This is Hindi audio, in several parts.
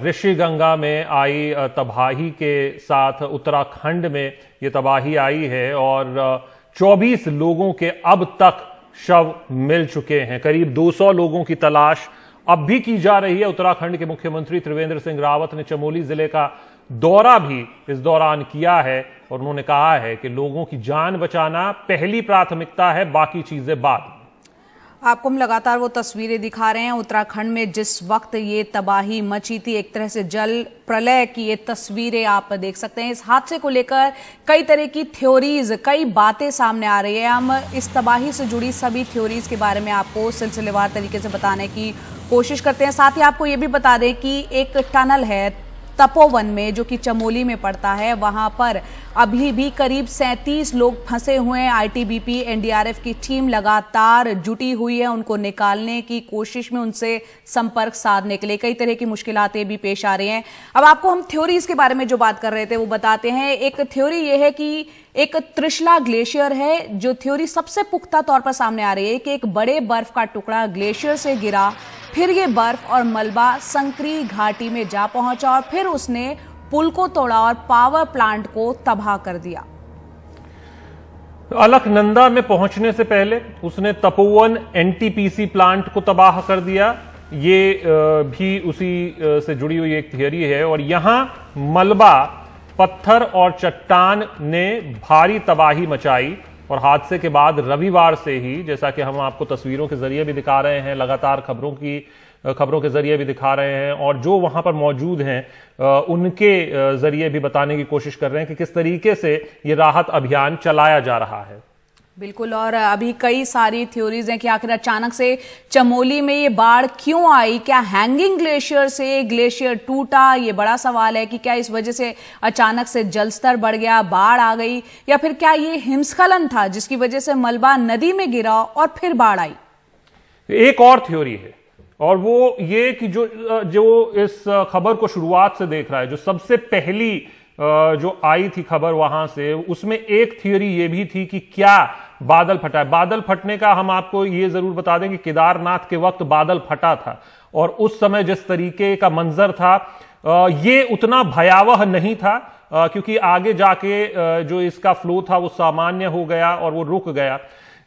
ऋषिगंगा में आई तबाही के साथ उत्तराखंड में ये तबाही आई है और 24 लोगों के अब तक शव मिल चुके हैं। करीब 200 लोगों की तलाश अब भी की जा रही है। उत्तराखंड के मुख्यमंत्री त्रिवेंद्र सिंह रावत ने चमोली जिले का दौरा भी इस दौरान किया है और उन्होंने कहा है कि लोगों की जान बचाना पहली प्राथमिकता है, बाकी चीजें बाद। आपको हम लगातार वो तस्वीरें दिखा रहे हैं उत्तराखंड में जिस वक्त ये तबाही मची थी, एक तरह से जल प्रलय की ये तस्वीरें आप देख सकते हैं। इस हादसे को लेकर कई तरह की थ्योरीज, कई बातें सामने आ रही है। हम इस तबाही से जुड़ी सभी थ्योरीज के बारे में आपको सिलसिलेवार तरीके से बताने की कोशिश करते हैं। साथ ही आपको ये भी बता दें कि एक टनल है तपोवन में जो कि चमोली में पड़ता है, वहां पर अभी भी करीब 37 लोग फंसे हुए हैं। आईटीबीपी एनडीआरएफ की टीम लगातार जुटी हुई है उनको निकालने की कोशिश में, उनसे संपर्क साधने के लिए। कई तरह की मुश्किलातें भी पेश आ रही हैं। अब आपको हम थ्योरीज के बारे में जो बात कर रहे थे वो बताते हैं। एक थ्योरी ये है कि एक त्रिशला ग्लेशियर है। जो थ्योरी सबसे पुख्ता तौर पर सामने आ रही है कि एक बड़े बर्फ का टुकड़ा ग्लेशियर से गिरा, फिर ये बर्फ और मलबा संकरी घाटी में जा पहुंचा और फिर उसने पुल को तोड़ा और पावर प्लांट को तबाह कर दिया। अलकनंदा में पहुंचने से पहले उसने तपोवन एनटीपीसी प्लांट को तबाह कर दिया। ये भी उसी से जुड़ी हुई एक थियरी है। और यहां मलबा, पत्थर और चट्टान ने भारी तबाही मचाई और हादसे के बाद रविवार से ही, जैसा कि हम आपको तस्वीरों के जरिए भी दिखा रहे हैं, लगातार खबरों के जरिए भी दिखा रहे हैं और जो वहां पर मौजूद हैं उनके जरिए भी बताने की कोशिश कर रहे हैं कि किस तरीके से ये राहत अभियान चलाया जा रहा है। बिल्कुल। और अभी कई सारी थ्योरीज हैं कि आखिर अचानक से चमोली में ये बाढ़ क्यों आई। क्या हैंगिंग ग्लेशियर से ग्लेशियर टूटा, ये बड़ा सवाल है कि क्या इस वजह से अचानक से जलस्तर बढ़ गया, बाढ़ आ गई, या फिर क्या ये हिमस्खलन था जिसकी वजह से मलबा नदी में गिरा और फिर बाढ़ आई। एक और थ्योरी है और वो ये कि जो इस खबर को शुरुआत से देख रहा है, जो सबसे पहली जो आई थी खबर वहां से, उसमें एक थियरी ये भी थी कि क्या बादल फटा है। बादल फटने का हम आपको ये जरूर बता दें कि केदारनाथ के वक्त बादल फटा था और उस समय जिस तरीके का मंजर था ये उतना भयावह नहीं था क्योंकि आगे जाके जो इसका फ्लो था वो सामान्य हो गया और वो रुक गया।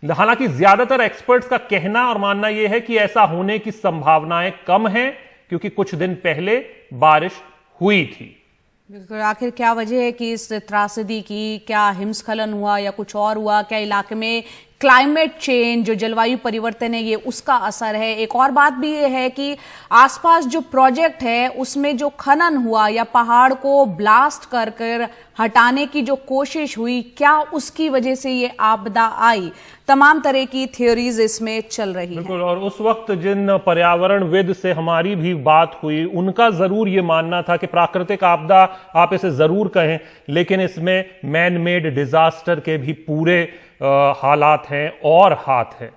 हालांकि ज्यादातर एक्सपर्ट्स का कहना और मानना यह है कि ऐसा होने की संभावनाएं कम हैं क्योंकि कुछ दिन पहले बारिश हुई थी। बिल्कुल। आखिर क्या वजह है कि इस त्रासदी की, क्या हिमस्खलन हुआ या कुछ और हुआ? क्या इलाके में क्लाइमेट चेंज, जो जलवायु परिवर्तन है, ये उसका असर है? एक और बात भी ये है कि आसपास जो प्रोजेक्ट है उसमें जो खनन हुआ या पहाड़ को ब्लास्ट कर कर हटाने की जो कोशिश हुई, क्या उसकी वजह से ये आपदा आई? तमाम तरह की थ्योरीज इसमें चल रही बिल्कुल। और उस वक्त जिन पर्यावरणविद से हमारी भी बात हुई उनका जरूर ये मानना था कि प्राकृतिक आपदा आप इसे जरूर कहें, लेकिन इसमें मैन मेड डिजास्टर के भी पूरे हालात हैं और हाथ हैं।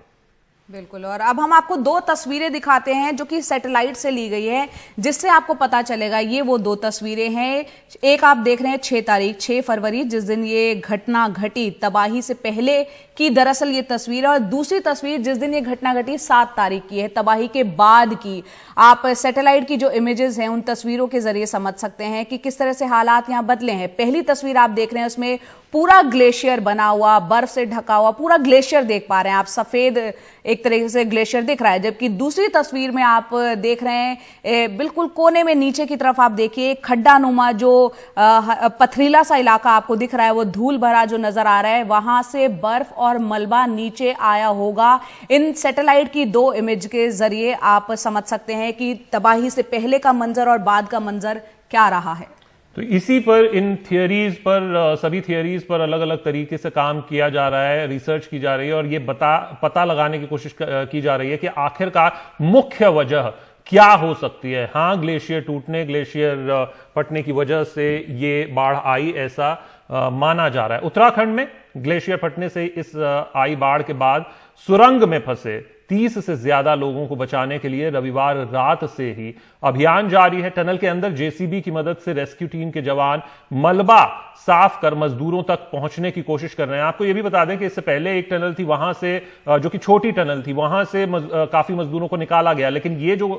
बिल्कुल। और अब हम आपको दो तस्वीरें दिखाते हैं जो कि सैटेलाइट से ली गई है, जिससे आपको पता चलेगा। ये वो दो तस्वीरें हैं। एक आप देख रहे हैं 6 तारीख 6 फरवरी जिस दिन ये घटना घटी, तबाही से पहले की दरअसल ये तस्वीर है। और दूसरी तस्वीर जिस दिन ये घटना घटी 7 तारीख की है, तबाही के बाद की। आप सैटेलाइट की जो इमेजेस हैं उन तस्वीरों के जरिए समझ सकते हैं कि किस तरह से हालात यहाँ बदले हैं। पहली तस्वीर आप देख रहे हैं, उसमें पूरा ग्लेशियर बना हुआ, बर्फ से ढका हुआ पूरा ग्लेशियर देख पा रहे हैं आप, सफेद एक तरीके से ग्लेशियर दिख रहा है। जबकि दूसरी तस्वीर में आप देख रहे हैं बिल्कुल कोने में नीचे की तरफ आप देखिए खड्डा नुमा जो पथरीला सा इलाका आपको दिख रहा है, वो धूल भरा जो नजर आ रहा है, वहां से बर्फ और मलबा नीचे आया होगा। इन सैटेलाइट की 2 इमेज के जरिए आप समझ सकते हैं कि तबाही से पहले का मंजर और बाद का मंजर क्या रहा है। तो इसी पर, इन थियरीज पर, सभी थियरीज पर अलग अलग तरीके से काम किया जा रहा है, रिसर्च की जा रही है और ये पता लगाने की कोशिश की जा रही है कि आखिरकार मुख्य वजह क्या हो सकती है। हाँ, ग्लेशियर टूटने, ग्लेशियर फटने की वजह से ये बाढ़ आई, ऐसा माना जा रहा है। उत्तराखंड में ग्लेशियर फटने से इस आई बाढ़ के बाद सुरंग में फंसे 30 से ज्यादा लोगों को बचाने के लिए रविवार रात से ही अभियान जारी है। टनल के अंदर जेसीबी की मदद से रेस्क्यू टीम के जवान मलबा साफ कर मजदूरों तक पहुंचने की कोशिश कर रहे हैं। आपको यह भी बता दें कि इससे पहले एक टनल थी, वहां से जो कि छोटी टनल थी, वहां से काफी मजदूरों को निकाला गया, लेकिन ये जो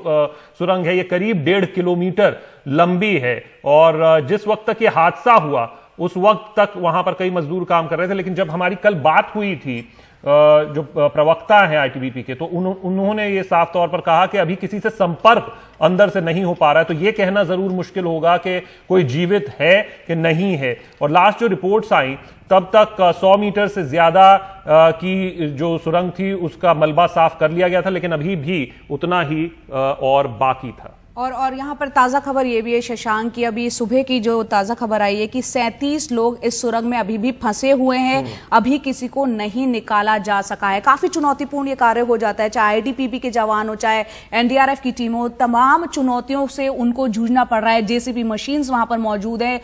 सुरंग है ये करीब 1.5 किलोमीटर लंबी है। और जिस वक्त तक ये हादसा हुआ उस वक्त तक वहां पर कई मजदूर काम कर रहे थे, लेकिन जब हमारी कल बात हुई थी जो प्रवक्ता है आईटीबीपी के, तो उन्होंने ये साफ तौर पर कहा कि अभी किसी से संपर्क अंदर से नहीं हो पा रहा है। तो ये कहना जरूर मुश्किल होगा कि कोई जीवित है कि नहीं है। और लास्ट जो रिपोर्ट्स आई तब तक 100 मीटर से ज्यादा की जो सुरंग थी उसका मलबा साफ कर लिया गया था, लेकिन अभी भी उतना ही और बाकी था। और यहाँ पर ताजा खबर ये भी है शशांक की, अभी सुबह की जो ताजा खबर आई है कि 37 लोग इस सुरंग में अभी भी फंसे हुए हैं, अभी किसी को नहीं निकाला जा सका है। काफी चुनौतीपूर्ण ये कार्य हो जाता है, चाहे आईटीबीपी के जवान हो, चाहे एनडीआरएफ की टीम हो, तमाम चुनौतियों से उनको जूझना पड़ रहा है। जेसीबी मशीन्स वहां पर मौजूद है।